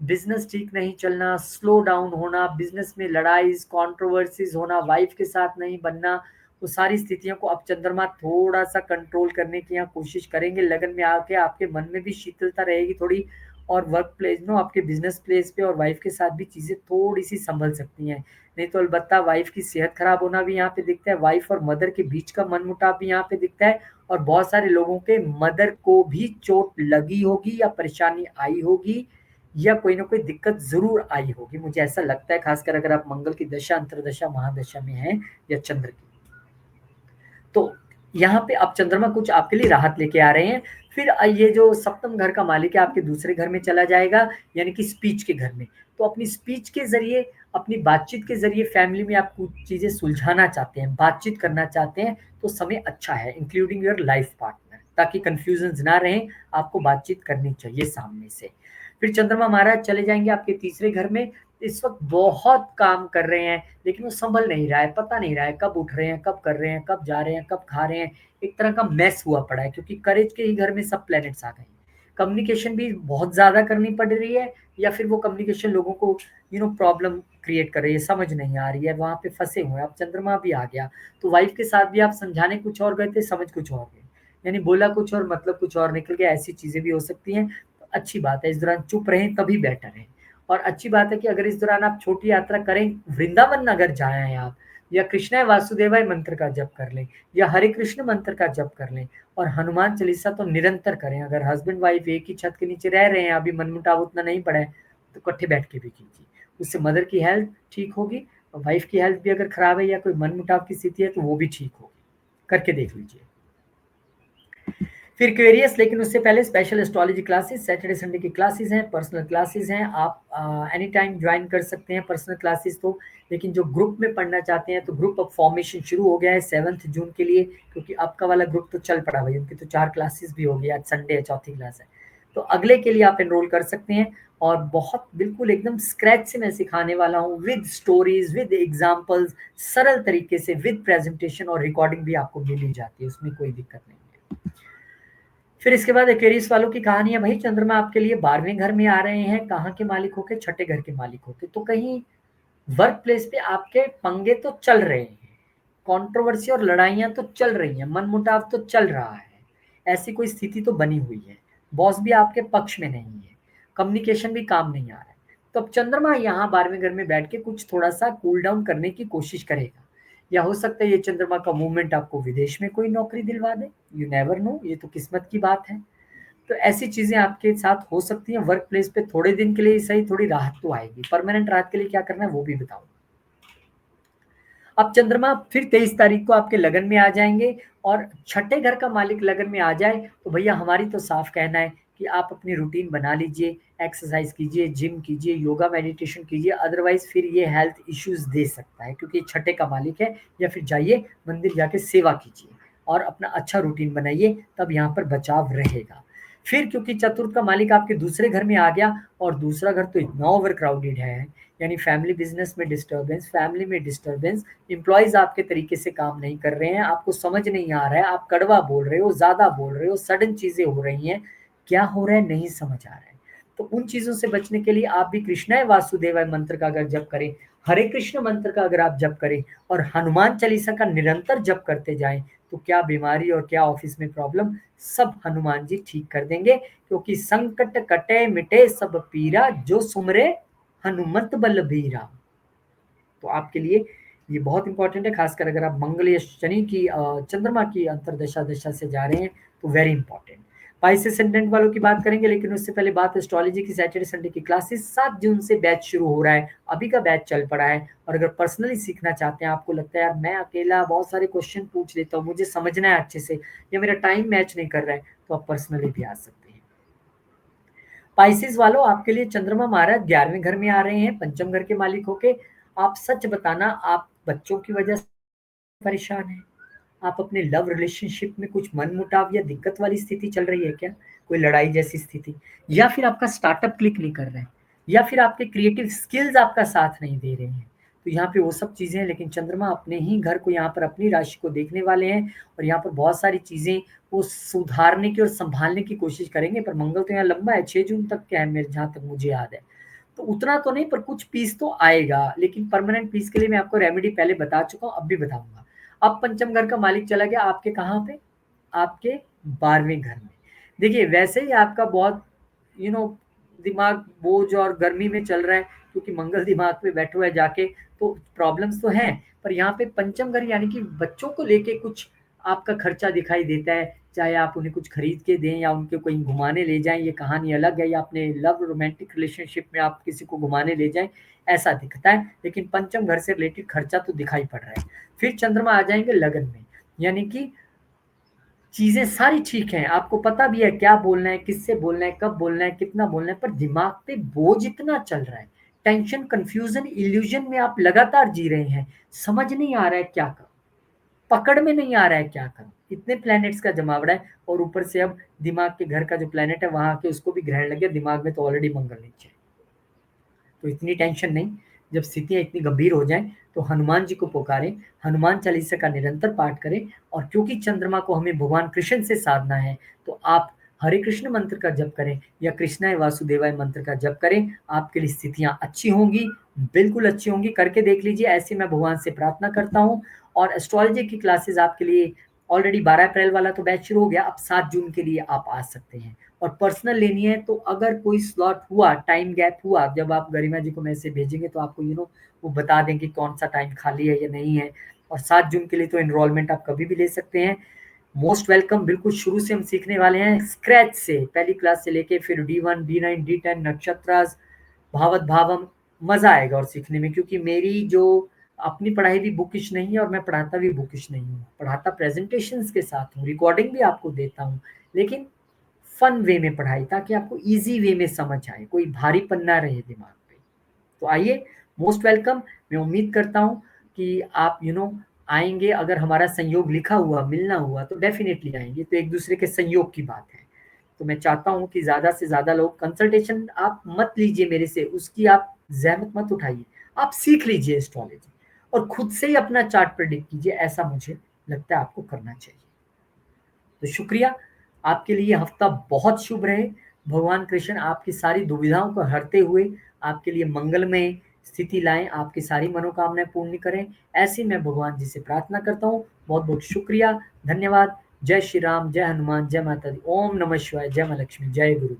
बिजनेस ठीक नहीं चलना, स्लो डाउन होना, बिजनेस में लड़ाई कंट्रोवर्सीज होना, वाइफ के साथ नहीं बनना, वो सारी स्थितियों को अब चंद्रमा थोड़ा सा कंट्रोल करने की यहाँ कोशिश करेंगे। लगन में आके आपके मन में भी शीतलता रहेगी थोड़ी, और वर्क प्लेस आपके बिजनेस प्लेस पे और वाइफ के साथ भी चीजें थोड़ी सी संभल सकती हैं। नहीं तो अलबत्ता वाइफ की सेहत खराब होना भी यहाँ पे दिखता है, वाइफ और मदर के बीच का मनमुटाव भी यहाँ पे दिखता है, और बहुत सारे लोगों के मदर को भी चोट लगी होगी या परेशानी आई होगी, या कोई ना कोई दिक्कत जरूर आई होगी, मुझे ऐसा लगता है, खासकर अगर आप मंगल की दशा, अंतरदशा, महादशा में हैं या चंद्र की। तो यहाँ पे अब चंद्रमा कुछ आपके लिए राहत लेके आ रहे हैं। फिर ये जो सप्तम घर का मालिक है आपके दूसरे घर में चला जाएगा, यानी कि स्पीच के घर में। तो अपनी स्पीच के जरिए, अपनी बातचीत के जरिए फैमिली में आप कुछ चीजें सुलझाना चाहते हैं, बातचीत करना चाहते हैं, तो समय अच्छा है, इंक्लूडिंग योर लाइफ पार्टनर, ताकि कंफ्यूजन ना रहे, आपको बातचीत करनी चाहिए सामने से। फिर चंद्रमा महाराज चले जाएंगे आपके तीसरे घर में। इस वक्त बहुत काम कर रहे हैं, लेकिन वो संभल नहीं रहा है, पता नहीं रहा है कब उठ रहे हैं, कब कर रहे हैं, कब जा रहे हैं, कब खा रहे हैं। एक तरह का मैस हुआ पड़ा है, क्योंकि करेज के ही घर में सब प्लैनेट्स आ गए हैं। कम्युनिकेशन भी बहुत ज्यादा करनी पड़ रही है, या फिर वो कम्युनिकेशन लोगों को प्रॉब्लम क्रिएट कर रही है, समझ नहीं आ रही है, वहां पे फंसे हुए हैं। अब चंद्रमा भी आ गया, तो वाइफ के साथ भी आप समझाने कुछ और गए थे, समझ कुछ और गए, यानी बोला कुछ और मतलब कुछ और निकल गया। ऐसी चीजें भी हो सकती हैं। तो अच्छी बात है, इस दौरान चुप रहें तभी बेटर है। और अच्छी बात है कि अगर इस दौरान आप छोटी यात्रा करें, वृंदावन अगर जाए हैं आप, या कृष्णाय वासुदेवाय मंत्र का जप कर लें, या हरे कृष्ण मंत्र का जप कर लें, और हनुमान चालीसा तो निरंतर करें। अगर हस्बैंड वाइफ एक ही छत के नीचे रह रहे हैं, अभी मनमुटाव उतना नहीं पड़ा है, तो इकट्ठे बैठ के भी कीजिए, उससे मदर की हेल्थ ठीक होगी, और वाइफ की हेल्थ भी अगर खराब है या कोई मनमुटाव की स्थिति है तो वो भी ठीक होगी। करके देख लीजिए। फिर क्वेरियस, लेकिन उससे पहले special astrology classes, Saturday Sunday की क्लासेस हैं, पर्सनल क्लासेस हैं, आप एनी टाइम ज्वाइन कर सकते हैं पर्सनल क्लासेस। तो लेकिन जो ग्रुप में पढ़ना चाहते हैं, तो ग्रुप ऑफ फॉर्मेशन शुरू हो गया है 7 जून के लिए, क्योंकि आपका वाला ग्रुप तो चल पड़ा भाई, उनकी तो 4 क्लासेस भी हो गई, आज संडे है, चौथी क्लास है। तो अगले के लिए आप एनरोल कर सकते हैं, और बहुत बिल्कुल एकदम स्क्रैच से मैं सिखाने वाला हूँ, विद स्टोरीज, विद एग्जाम्पल्स, सरल तरीके से, विद प्रेजेंटेशन, और रिकॉर्डिंग भी आपको मिल ही जाती है, उसमें कोई दिक्कत नहीं है। फिर इसके बाद एक्वेरियस वालों की कहानी है, भाई चंद्रमा आपके लिए 12वें घर में आ रहे हैं, कहाँ के मालिक होके, छठे घर के मालिक होके। तो कहीं वर्क प्लेस पे आपके पंगे तो चल रहे हैं, कंट्रोवर्सी और लड़ाइयां तो चल रही हैं, मनमुटाव तो चल रहा है, ऐसी कोई स्थिति तो बनी हुई है, बॉस भी आपके पक्ष में नहीं है, कम्युनिकेशन भी काम नहीं आ रहा है। तो अब चंद्रमा यहाँ 12वें घर में बैठ के कुछ थोड़ा सा कूल डाउन करने की कोशिश करेगा, या हो सकता है ये चंद्रमा का मूवमेंट आपको विदेश में कोई नौकरी दिलवा दे, यू नेवर नो, ये तो किस्मत की बात है। तो ऐसी चीजें आपके साथ हो सकती हैं। वर्क प्लेस पे थोड़े दिन के लिए ही सही, थोड़ी राहत तो आएगी। परमानेंट राहत के लिए क्या करना है वो भी बताऊं। अब चंद्रमा फिर 23 तारीख को आपके लगन में आ जाएंगे, और छठे घर का मालिक लगन में आ जाए तो भैया हमारी तो साफ कहना है कि आप अपनी रूटीन बना लीजिए, एक्सरसाइज कीजिए, जिम कीजिए, योगा मेडिटेशन कीजिए, अदरवाइज फिर ये हेल्थ इश्यूज दे सकता है, क्योंकि छठे का मालिक है। या फिर जाइए मंदिर जाके सेवा कीजिए, और अपना अच्छा रूटीन बनाइए, तब यहाँ पर बचाव रहेगा। फिर क्योंकि चतुर्थ का मालिक आपके दूसरे घर में आ गया, और दूसरा घर तो इतना ओवर क्राउडेड है, यानी फैमिली बिजनेस में डिस्टर्बेंस, फैमिली में डिस्टर्बेंस, एम्प्लॉयज आपके तरीके से काम नहीं कर रहे हैं, आपको समझ नहीं आ रहा है, आप कड़वा बोल रहे हो, ज्यादा बोल रहे हो, सडन चीजें हो रही हैं, क्या हो रहा है नहीं समझ आ रहा है। तो उन चीजों से बचने के लिए आप भी कृष्णाय वासुदेवाय मंत्र का अगर जप करें, हरे कृष्ण मंत्र का अगर आप जप करें, और हनुमान चालीसा का निरंतर जप करते जाएं, तो क्या बीमारी और क्या ऑफिस में प्रॉब्लम, सब हनुमान जी ठीक कर देंगे। क्योंकि संकट कटे मिटे सब पीरा, जो सुमरे हनुमत बलबीरा। तो आपके लिए ये बहुत इंपॉर्टेंट है, खासकर अगर आप मंगल या शनि की चंद्रमा की अंतरदशा दशा से जा रहे हैं, तो वेरी इंपॉर्टेंट। पाइस असेंडेंट वालों की बात करेंगे, लेकिन उससे पहले बात एस्ट्रोलॉजी की सैटरडे संडे की क्लासेस 7 जून से बैच शुरू हो रहा है, अभी का बैच चल पड़ा है। और अगर पर्सनली सीखना चाहते हैं, आपको लगता है यार मैं अकेला बहुत सारे क्वेश्चन पूछ लेता हूँ, मुझे समझना है अच्छे से, या मेरा टाइम मैच नहीं कर रहा है, तो आप पर्सनली भी आ सकते हैं। पाइसेस वालों, आपके लिए चंद्रमा महाराज 11वें घर में आ रहे हैं, पंचम घर के मालिक होके। आप सच बताना, आप बच्चों की वजह से परेशान हैं, आप अपने लव रिलेशनशिप में कुछ मनमुटाव या दिक्कत वाली स्थिति चल रही है क्या? कोई लड़ाई जैसी स्थिति? या फिर आपका स्टार्टअप क्लिक नहीं कर रहा है? या फिर आपके क्रिएटिव स्किल्स आपका साथ नहीं दे रहे हैं? तो यहाँ पे वो सब चीज़ें हैं, लेकिन चंद्रमा अपने ही घर को यहाँ पर अपनी राशि को देखने वाले हैं और यहाँ पर बहुत सारी चीज़ें वो सुधारने की और सँभालने की कोशिश करेंगे। पर मंगल तो यहाँ लंबा है, 6 जून तक क्या है मेरे जहाँ तक मुझे याद है। तो उतना तो नहीं, पर कुछ पीस तो आएगा, लेकिन परमानेंट पीस के लिए मैं आपको रेमेडी पहले बता चुका हूँ, अब भी बताऊँगा। अब पंचम घर का मालिक चला गया आपके कहाँ पे? आपके 12वें घर में। देखिए, वैसे ही आपका बहुत यू नो दिमाग बोझ और गर्मी में चल रहा है, क्योंकि मंगल दिमाग पे बैठा हुआ है जाके, तो प्रॉब्लम्स तो हैं, पर यहाँ पे पंचम घर यानी कि बच्चों को लेके कुछ आपका खर्चा दिखाई देता है। चाहे आप उन्हें कुछ खरीद के दें या उनको कहीं घुमाने ले जाएँ, ये कहानी अलग है, या अपने लव रोमांटिक रिलेशनशिप में आप किसी को घुमाने ले जाएँ, ऐसा दिखता है। लेकिन पंचम घर से रिलेटेड खर्चा तो दिखाई पड़ रहा है। फिर चंद्रमा आ जाएँगे लगन में, यानी कि चीज़ें सारी ठीक हैं, आपको पता भी है क्या बोलना है, किससे बोलना है, कब बोलना है, कितना बोलना है, पर दिमाग पे बोझ इतना चल रहा है। टेंशन, कन्फ्यूज़न, इल्यूज़न में आप लगातार जी रहे हैं। समझ नहीं आ रहा है क्या करूँ? पकड़ में नहीं आ रहा है क्या करूँ? इतने प्लैनेट्स का जमावड़ा है और ऊपर से अब दिमाग के घर का जो प्लैनेट है वहाँ आके उसको भी ग्रहण लग गया, दिमाग में तो ऑलरेडी मंगल नीचे है। तो इतनी टेंशन नहीं, जब स्थितियाँ इतनी गंभीर हो जाएँ, तो हनुमान जी को पुकारें, हनुमान चालीसा का निरंतर पाठ करें, और क्योंकि चंद्रमा को हमें भगवान कृष्ण से साधना है, तो आप हरे कृष्ण मंत्र का जप करें या कृष्णाय वासुदेवाय मंत्र का जप करें, आपके लिए स्थितियाँ अच्छी होंगी, बिल्कुल अच्छी होंगी, करके देख लीजिए, ऐसे मैं भगवान से प्रार्थना करता हूँ। और एस्ट्रोलॉजी की क्लासेस आपके लिए ऑलरेडी 12 अप्रैल वाला तो बैच शुरू हो गया, अब 7 जून के लिए आप आ सकते हैं। और पर्सनल लेनी है तो अगर कोई स्लॉट हुआ, टाइम गैप हुआ, जब आप गरिमा जी को मैसेज भेजेंगे तो आपको वो बता दें कि कौन सा टाइम खाली है या नहीं है। और 7 जून के लिए तो एनरोलमेंट आप कभी भी ले सकते हैं। मोस्ट वेलकम, बिल्कुल शुरू से हम सीखने वाले हैं, स्क्रैच से, पहली क्लास से लेके फिर D1, D9, D10, नक्षत्रास, भावत भावम, मजा आएगा और सीखने में, क्योंकि मेरी जो अपनी पढ़ाई भी बुकिश नहीं है और मैं पढ़ाता भी बुकिश नहीं हूँ, पढ़ाता प्रेजेंटेशंस के साथ हूँ, रिकॉर्डिंग भी आपको देता हूँ, लेकिन फन वे में पढ़ाई, ताकि आपको ईजी वे में समझ आए, कोई भारीपन ना रहे दिमाग पे। तो आइए, मोस्ट वेलकम। मैं उम्मीद करता हूँ कि आप आएँगे, अगर हमारा संयोग लिखा हुआ, मिलना हुआ तो डेफ़िनेटली आएँगे, तो एक-दूसरे के संयोग की बात है। तो मैं चाहता हूँ कि ज़्यादा से ज़्यादा लोग, कंसल्टेशन आप मत लीजिए मेरे से, उसकी आप ज़हमत मत उठाइए। आप सीख लीजिए एस्ट्रोलॉजी और खुद से ही अपना चार्ट प्रेडिक्ट कीजिए, ऐसा मुझे लगता है आपको करना चाहिए। तो शुक्रिया, आपके लिए हफ्ता बहुत शुभ रहे। भगवान कृष्ण आपकी सारी दुविधाओं को हरते हुए आपके लिए मंगलमय स्थिति लाएँ, आपकी सारी मनोकामनाएँ पूर्ण करें। ऐसी मैं भगवान जी से प्रार्थना करता हूँ। बहुत-बहुत शुक्रिया, धन्यवाद। जय श्री राम, जय हनुमान, जय माता दी। ओम नमः शिवाय, जय माँ लक्ष्मी, जय गुरुदेव।